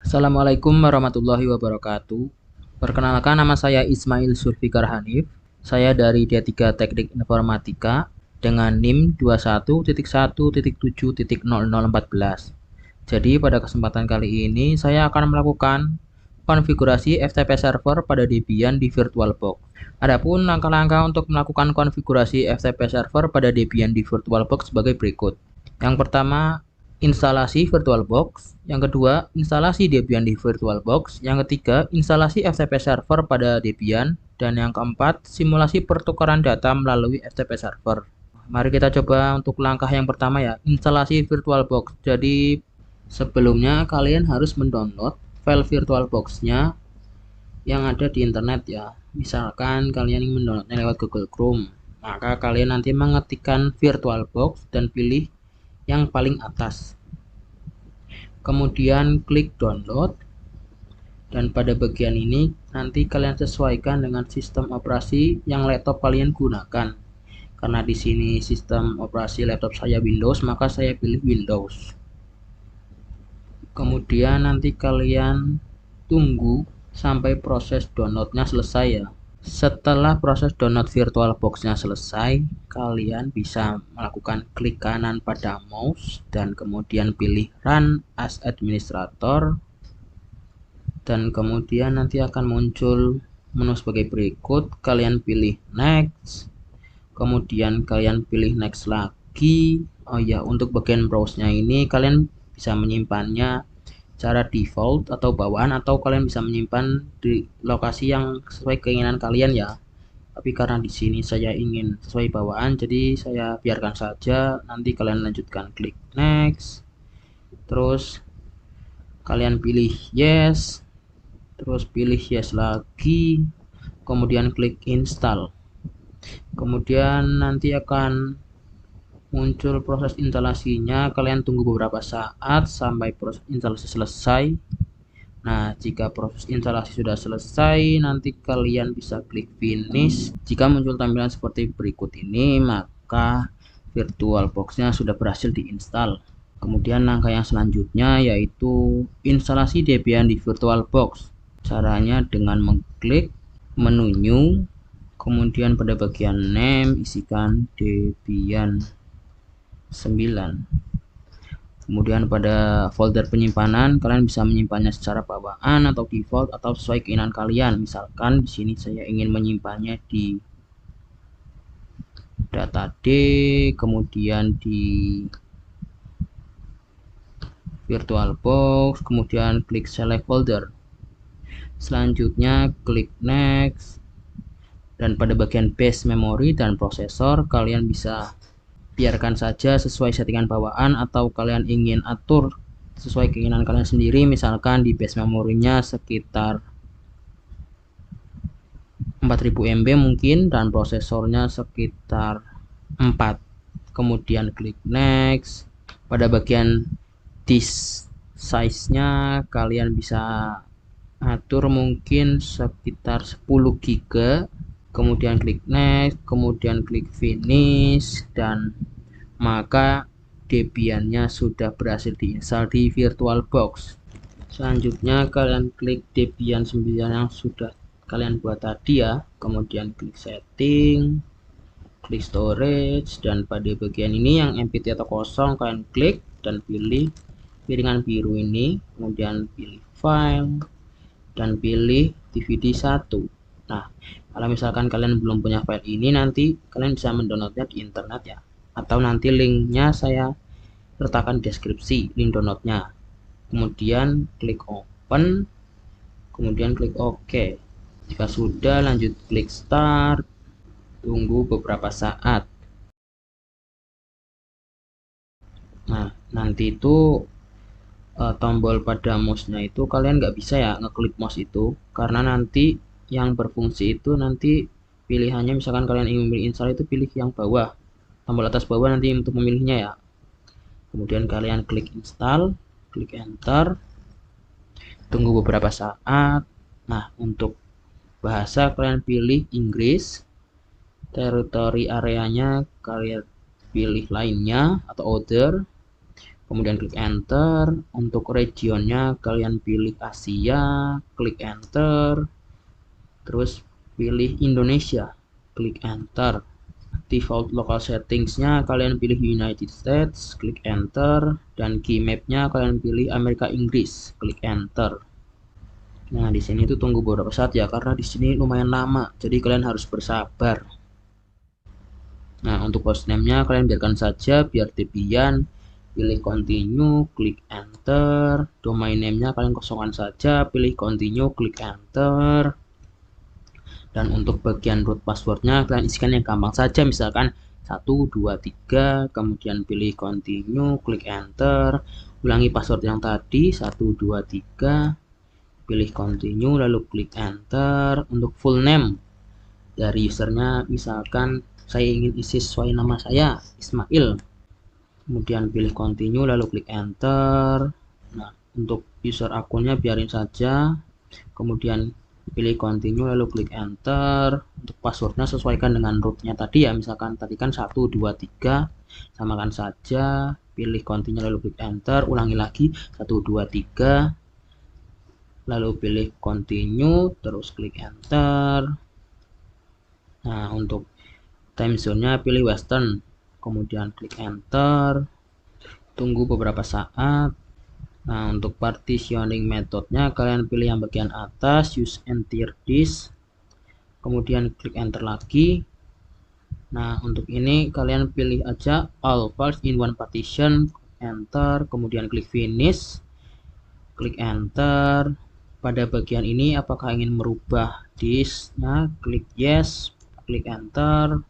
Assalamualaikum warahmatullahi wabarakatuh. Perkenalkan, nama saya Ismail Zulfikar Hanif. Saya dari D3 Teknik Informatika dengan NIM 21.1.7.0014. Jadi pada kesempatan kali ini saya akan melakukan konfigurasi FTP server pada Debian di VirtualBox. Adapun langkah-langkah untuk melakukan konfigurasi FTP server pada Debian di VirtualBox sebagai berikut. Yang pertama, instalasi VirtualBox. Yang kedua, instalasi Debian di VirtualBox. Yang ketiga, instalasi FTP server pada Debian. Dan yang keempat, simulasi pertukaran data melalui FTP server. Mari kita coba untuk langkah yang pertama ya, instalasi VirtualBox. Jadi sebelumnya kalian harus mendownload file VirtualBox-nya yang ada di internet ya. Misalkan kalian ingin mendownloadnya lewat Google Chrome, maka kalian nanti mengetikkan VirtualBox dan pilih yang paling atas. Kemudian klik download. Dan pada bagian ini nanti kalian sesuaikan dengan sistem operasi yang laptop kalian gunakan. Karena di sini sistem operasi laptop saya Windows, maka saya pilih Windows. Kemudian nanti kalian tunggu sampai proses downloadnya selesai ya. Setelah proses download VirtualBox-nya selesai, kalian bisa melakukan klik kanan pada mouse dan kemudian pilih Run as Administrator. Dan kemudian nanti akan muncul menu sebagai berikut. Kalian pilih Next. Kemudian kalian pilih Next lagi. Oh ya, untuk bagian browse-nya ini kalian bisa menyimpannya cara default atau bawaan, atau kalian bisa menyimpan di lokasi yang sesuai keinginan kalian ya. Tapi karena di sini saya ingin sesuai bawaan, jadi saya biarkan saja. Nanti kalian lanjutkan klik next. Terus kalian pilih yes. Terus pilih yes lagi. Kemudian klik install. Kemudian nanti akan muncul proses instalasinya. Kalian tunggu beberapa saat sampai proses instalasi selesai. Nah, jika proses instalasi sudah selesai, nanti kalian bisa klik finish. Jika muncul tampilan seperti berikut ini, maka VirtualBox-nya sudah berhasil diinstal. Kemudian langkah yang selanjutnya yaitu instalasi Debian di VirtualBox. Caranya dengan mengklik menu new, kemudian pada bagian name isikan Debian 9. Kemudian pada folder penyimpanan kalian bisa menyimpannya secara bawaan atau default atau sesuai keinginan kalian. Misalkan di sini saya ingin menyimpannya di data D, kemudian di VirtualBox, kemudian klik select folder. Selanjutnya klik next. Dan pada bagian base memory dan prosesor kalian bisa biarkan saja sesuai settingan bawaan, atau kalian ingin atur sesuai keinginan kalian sendiri. Misalkan di base memorinya sekitar 4000 MB mungkin, dan prosesornya sekitar 4. Kemudian klik next. Pada bagian disk size-nya kalian bisa atur mungkin sekitar 10 GB. Kemudian klik next, kemudian klik finish, dan maka Debian-nya sudah berhasil diinstal di VirtualBox. Selanjutnya kalian klik Debian 9 yang sudah kalian buat tadi ya. Kemudian klik setting, klik storage, dan pada bagian ini yang empty atau kosong kalian klik dan pilih piringan biru ini. Kemudian pilih file dan pilih DVD 1. Nah, kalau misalkan kalian belum punya file ini, nanti kalian bisa mendownloadnya di internet ya, atau nanti linknya saya letakkan di deskripsi, link downloadnya. Kemudian klik open, kemudian klik OK. Jika sudah, lanjut klik start. Tunggu beberapa saat. Nah, nanti itu tombol pada mouse-nya itu kalian nggak bisa ya ngeklik mouse itu, karena nanti yang berfungsi itu nanti pilihannya, misalkan kalian ingin memilih install itu pilih yang bawah, tombol atas bawah nanti untuk memilihnya ya. Kemudian kalian klik install, klik enter, tunggu beberapa saat. Nah, untuk bahasa kalian pilih Inggris, teritori areanya kalian pilih lainnya atau other, kemudian klik enter. Untuk regionnya kalian pilih Asia, klik enter, terus pilih Indonesia, klik enter. Default local settingsnya kalian pilih United States, klik enter, dan key mapnya kalian pilih Amerika Inggris, klik enter. Nah, di sini tuh tunggu beberapa saat ya, karena di sini lumayan lama, jadi kalian harus bersabar. Nah, untuk hostname-nya kalian biarkan saja biar Debian, pilih continue, klik enter. Domain name-nya kalian kosongkan saja, pilih continue, klik enter. Dan untuk bagian root passwordnya kalian isikan yang gampang saja, misalkan 1, 2, 3, kemudian pilih continue, klik enter. Ulangi password yang tadi, 1, 2, 3, pilih continue, lalu klik enter. Untuk full name dari usernya, misalkan saya ingin isi sesuai nama saya, Ismail, kemudian pilih continue, lalu klik enter. Nah, untuk user akunnya biarin saja, kemudian pilih continue, lalu klik enter. Untuk passwordnya sesuaikan dengan rootnya tadi ya, misalkan tadi kan 1, 2, 3, samakan saja, pilih continue, lalu klik enter. Ulangi lagi, 1, 2, 3, lalu pilih continue, terus klik enter. Nah, untuk time zone-nya pilih western, kemudian klik enter, tunggu beberapa saat. Nah, untuk partitioning metodenya kalian pilih yang bagian atas, use entire disk, kemudian klik enter lagi. Nah, untuk ini kalian pilih aja all files in one partition, enter, kemudian klik finish, klik enter. Pada bagian ini apakah ingin merubah disknya, klik yes, klik enter.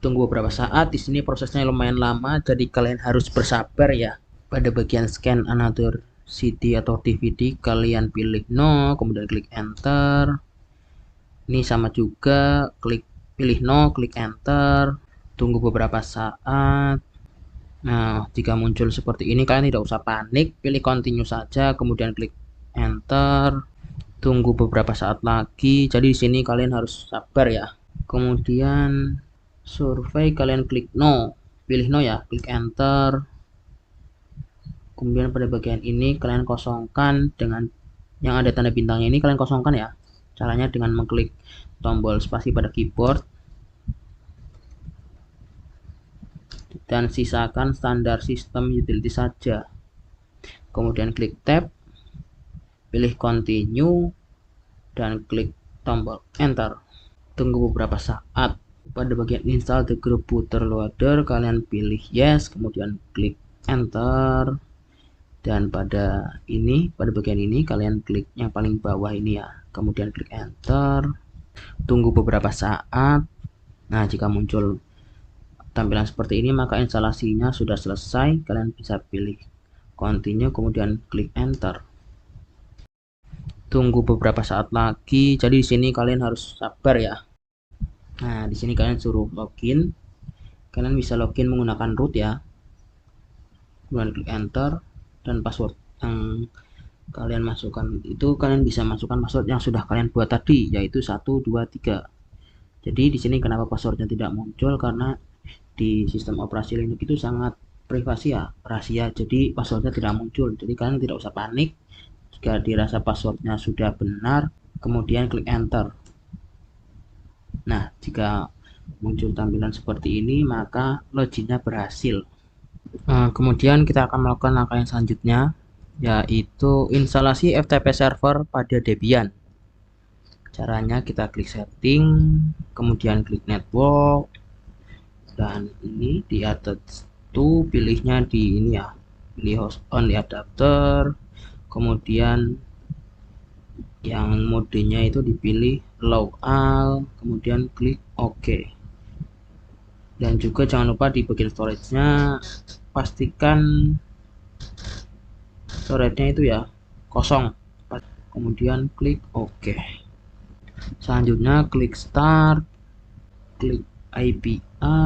Tunggu beberapa saat. Di sini prosesnya lumayan lama, jadi kalian harus bersabar ya. Pada bagian scan another CD atau DVD kalian pilih no, kemudian klik enter. Ini sama juga, pilih no, klik enter. Tunggu beberapa saat. Nah, jika muncul seperti ini kalian tidak usah panik, pilih continue saja, kemudian klik enter. Tunggu beberapa saat lagi. Jadi di sini kalian harus sabar ya. Kemudian survei kalian klik no, pilih no ya, klik enter. Kemudian pada bagian ini kalian kosongkan dengan yang ada tanda bintangnya ini, kalian kosongkan ya. Caranya dengan mengklik tombol spasi pada keyboard dan sisakan standar sistem utility saja. Kemudian klik tab, pilih continue, dan klik tombol enter. Tunggu beberapa saat. Pada bagian install the group bootloader kalian pilih yes, kemudian klik enter. Dan pada bagian ini kalian klik yang paling bawah ini ya, kemudian klik enter. Tunggu beberapa saat. Nah, jika muncul tampilan seperti ini maka instalasinya sudah selesai. Kalian bisa pilih continue, kemudian klik enter. Tunggu beberapa saat lagi. Jadi di sini kalian harus sabar ya. Nah, di sini kalian suruh login. Kalian bisa login menggunakan root ya. Kemudian klik enter, dan password yang kalian masukkan itu kalian bisa masukkan password yang sudah kalian buat tadi, yaitu 1, 2, 3. Jadi di sini kenapa passwordnya tidak muncul, karena di sistem operasi Linux itu sangat privasi ya, rahasia, jadi passwordnya tidak muncul. Jadi kalian tidak usah panik. Jika dirasa passwordnya sudah benar, kemudian klik enter. Nah, jika muncul tampilan seperti ini maka loginnya berhasil. Kemudian kita akan melakukan langkah yang selanjutnya, yaitu instalasi FTP server pada Debian. Caranya kita klik setting, kemudian klik network, dan ini di atas itu pilihnya di ini ya, pilih host only adapter, kemudian yang modenya itu dipilih local, kemudian klik OK. Dan juga jangan lupa di bagian storage-nya pastikan storage-nya itu ya kosong, kemudian klik OK. Selanjutnya klik start, klik IPA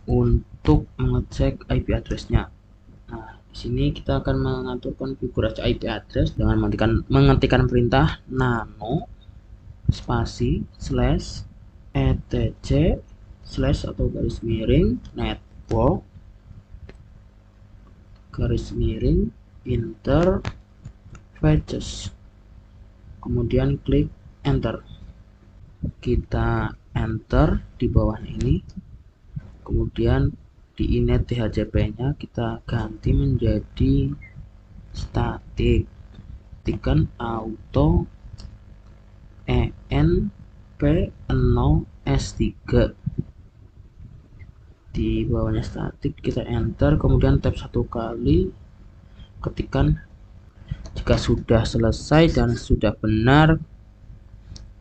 untuk mengecek IP address-nya. Nah, di sini kita akan mengatur konfigurasi IP address dengan mengetikkan perintah nano spasi slash etc slash atau garis miring network garis miring interfaces, kemudian klik enter. Kita enter di bawah ini, kemudian di init DHCP nya kita ganti menjadi static, tekan auto enp0s3 di bawahnya static, kita enter, kemudian tap satu kali, ketikkan. Jika sudah selesai dan sudah benar,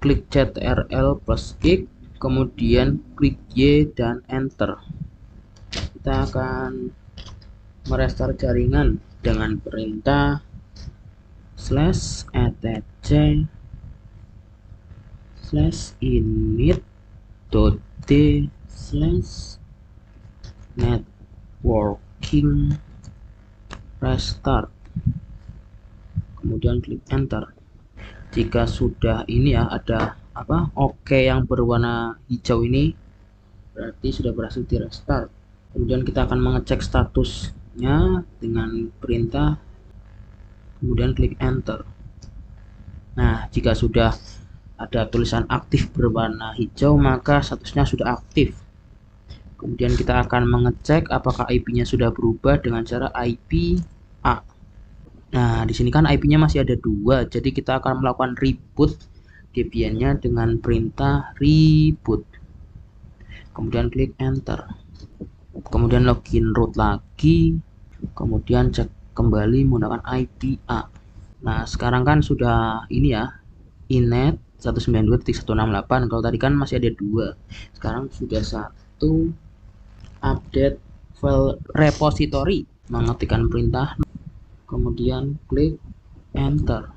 klik Ctrl plus X, kemudian klik Y dan enter. Kita akan merestart jaringan dengan perintah /etc/init.d/networking restart, kemudian klik enter. Jika sudah ini ya, ada oke yang berwarna hijau ini, berarti sudah berhasil di restart. Kemudian kita akan mengecek statusnya dengan perintah, kemudian klik enter. Nah, jika sudah ada tulisan aktif berwarna hijau, maka statusnya sudah aktif. Kemudian kita akan mengecek apakah IP-nya sudah berubah dengan cara IP A. Nah, di sini kan IP-nya masih ada 2, jadi kita akan melakukan reboot Debian-nya dengan perintah reboot. Kemudian klik enter. Kemudian login root lagi, kemudian cek kembali menggunakan IP A. Nah, sekarang kan sudah ini ya, init 192.168. Kalau tadi kan masih ada 2, sekarang sudah 1. Update file repository, mengetikkan perintah, kemudian klik enter.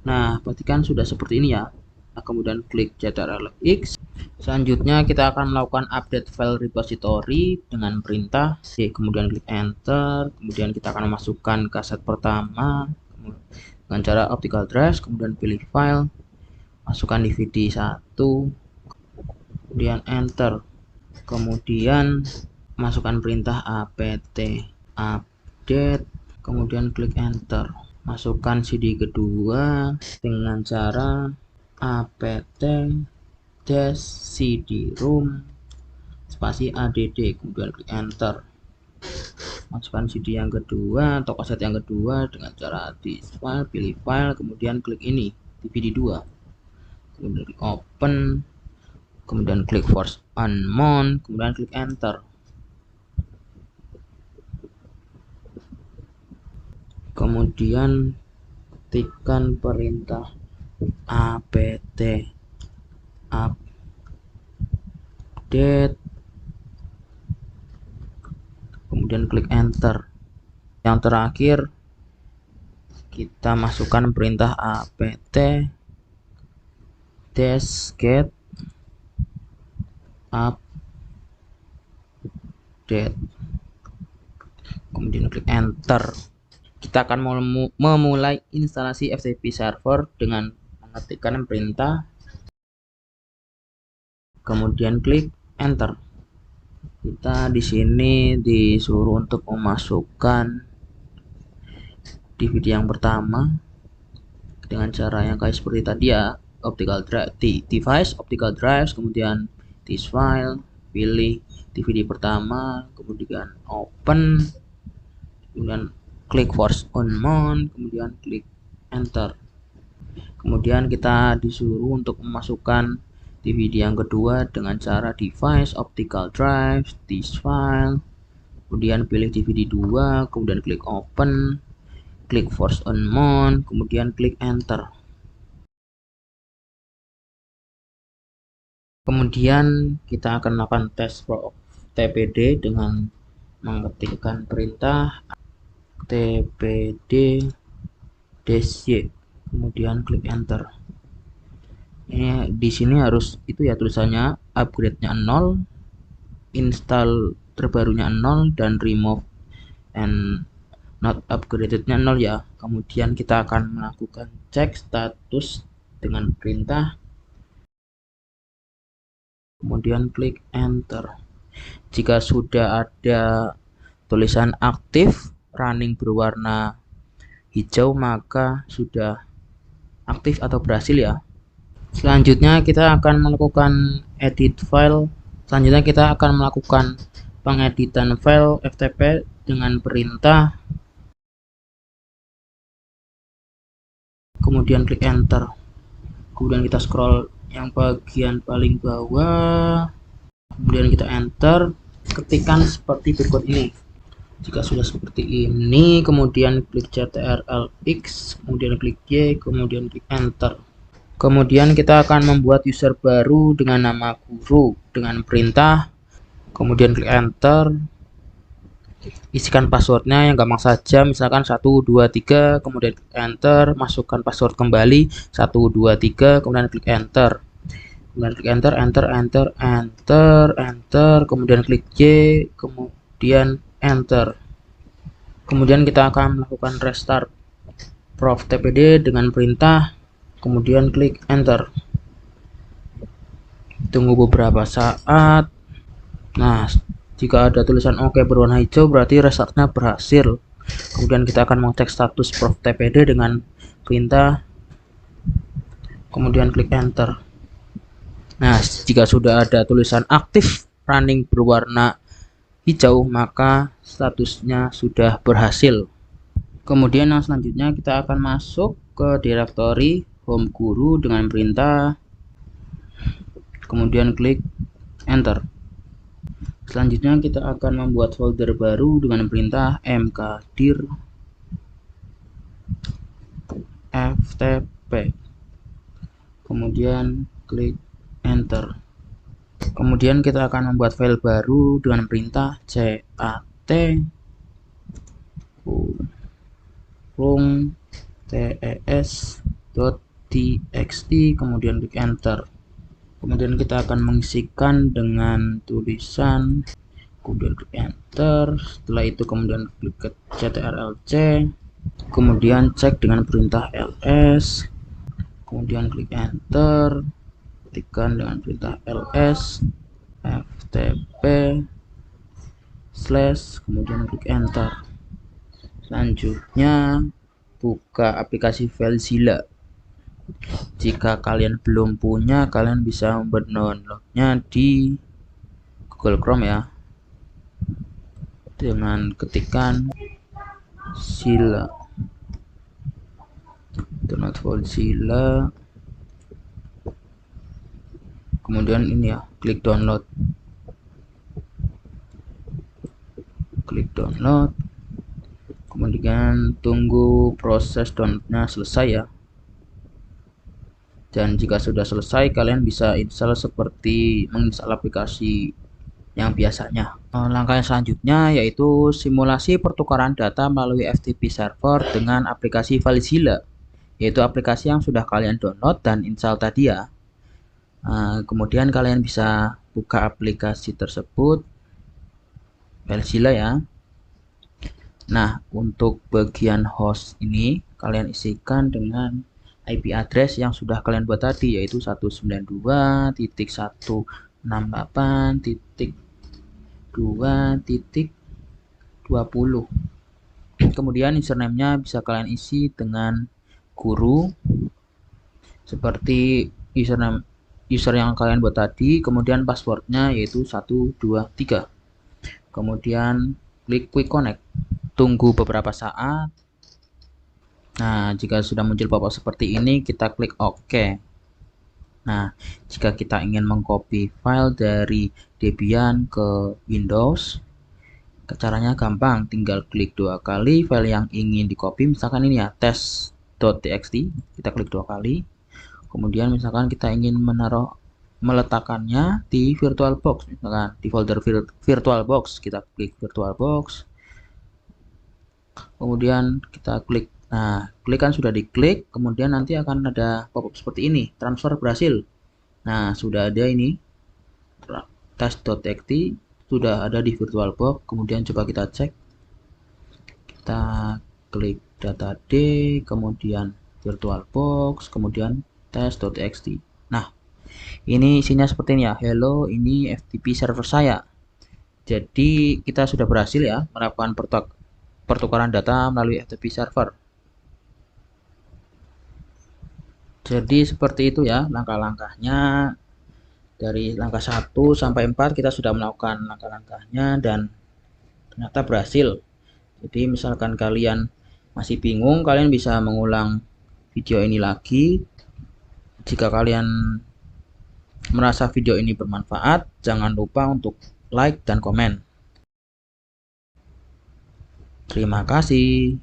Nah, berarti kan sudah seperti ini ya. Nah, kemudian klik Ctrl X. Selanjutnya kita akan melakukan update file repository dengan perintah C, kemudian klik enter. Kemudian kita akan memasukkan kaset pertama dengan cara optical drive, kemudian pilih file, masukkan DVD 1, kemudian enter. Kemudian masukkan perintah apt update, kemudian klik enter. Masukkan CD kedua dengan cara apt-cd-rom spasi add, kemudian klik enter. Masukkan CD yang kedua atau kaset yang kedua dengan cara di file, pilih file, kemudian klik ini DVD 2, kemudian klik open, kemudian klik force unmount, kemudian klik enter. Kemudian ketikkan perintah apt update, kemudian klik enter. Yang terakhir kita masukkan perintah apt-get update, kemudian klik enter. Kita akan memulai instalasi FTP server dengan mengetikkan perintah, kemudian klik enter. Kita di sini disuruh untuk memasukkan DVD yang pertama dengan cara yang kayak seperti tadi ya, optical drive, device, optical drive, kemudian this file, pilih DVD pertama, kemudian open, kemudian klik force unmount, kemudian klik enter. Kemudian kita disuruh untuk memasukkan DVD yang kedua dengan cara device, optical drive, this file, kemudian pilih DVD 2, kemudian klik open, klik force unmount, kemudian klik enter. Kemudian kita akan melakukan tes for TPD dengan mengetikkan perintah tpd-y, kemudian klik enter. Ini di sini harus itu ya, tulisannya upgrade-nya 0, install terbarunya 0, dan remove and not upgraded-nya 0 ya. Kemudian kita akan melakukan cek status dengan perintah, kemudian klik enter. Jika sudah ada tulisan aktif, running berwarna hijau maka sudah aktif atau berhasil ya. Selanjutnya kita akan melakukan edit file. Selanjutnya kita akan melakukan pengeditan file FTP dengan perintah, kemudian klik enter. Kemudian kita scroll yang bagian paling bawah, kemudian kita enter, ketikan seperti berikut ini. Jika sudah seperti ini, kemudian klik CTRL-X, kemudian klik Y, kemudian klik enter. Kemudian kita akan membuat user baru dengan nama guru dengan perintah, kemudian klik enter. Isikan passwordnya yang gampang saja, misalkan 123, kemudian klik enter, masukkan password kembali 123, kemudian klik enter. Kemudian klik enter, enter, kemudian klik Y, kemudian enter. Kemudian kita akan melakukan restart prof tpd dengan perintah, kemudian klik enter. Tunggu beberapa saat. Nah, jika ada tulisan OK berwarna hijau berarti restartnya berhasil. Kemudian kita akan mengecek status prof tpd dengan perintah, kemudian klik enter. Nah, jika sudah ada tulisan aktif running berwarna hijau maka statusnya sudah berhasil. Kemudian yang selanjutnya kita akan masuk ke direktori home guru dengan perintah, kemudian klik enter. Selanjutnya kita akan membuat folder baru dengan perintah mkdir ftp, kemudian klik enter. Kemudian kita akan membuat file baru dengan perintah cat tes.txt, kemudian klik enter. Kemudian kita akan mengisikan dengan tulisan, kemudian klik enter. Setelah itu kemudian klik ke CTRL-C, kemudian cek dengan perintah ls, kemudian klik enter, ketikkan dengan perintah ls ftp / kemudian klik enter. Selanjutnya buka aplikasi FileZilla. Jika kalian belum punya, kalian bisa mendownloadnya di Google Chrome ya, dengan ketikan Zilla, download FileZilla, kemudian ini ya, klik download, kemudian tunggu proses downloadnya selesai ya. Dan jika sudah selesai, kalian bisa install seperti menginstal aplikasi yang biasanya. Langkah yang selanjutnya yaitu simulasi pertukaran data melalui FTP server dengan aplikasi FileZilla, yaitu aplikasi yang sudah kalian download dan install tadi ya. Kemudian kalian bisa buka aplikasi tersebut, FileZilla ya. Nah, untuk bagian host ini kalian isikan dengan IP address yang sudah kalian buat tadi, yaitu 192.168.2.20. Kemudian username-nya bisa kalian isi dengan guru seperti user yang kalian buat tadi, kemudian passwordnya yaitu 123. Kemudian klik quick connect. Tunggu beberapa saat. Nah, jika sudah muncul pop-up seperti ini, kita klik OK. Nah, jika kita ingin mengcopy file dari Debian ke Windows, caranya gampang, tinggal klik 2 kali file yang ingin di copy, misalkan ini ya, test.txt, kita klik 2 kali. Kemudian misalkan kita ingin meletakkannya di VirtualBox, misalkan di folder VirtualBox, kita klik VirtualBox. Kemudian kita klik. Nah, klik kan sudah diklik, kemudian nanti akan ada pop-up seperti ini, transfer berhasil. Nah, sudah ada ini, test.txt, sudah ada di VirtualBox. Kemudian coba kita cek. Kita klik data D, kemudian VirtualBox, kemudian test.txt. Nah, ini isinya seperti ini ya. Hello, ini FTP server saya. Jadi kita sudah berhasil ya melakukan pertukaran data melalui FTP server. Jadi seperti itu ya langkah-langkahnya. Dari langkah 1 sampai 4 kita sudah melakukan langkah-langkahnya dan ternyata berhasil. Jadi misalkan kalian masih bingung, kalian bisa mengulang video ini lagi. Jika kalian merasa video ini bermanfaat, jangan lupa untuk like dan komen. Terima kasih.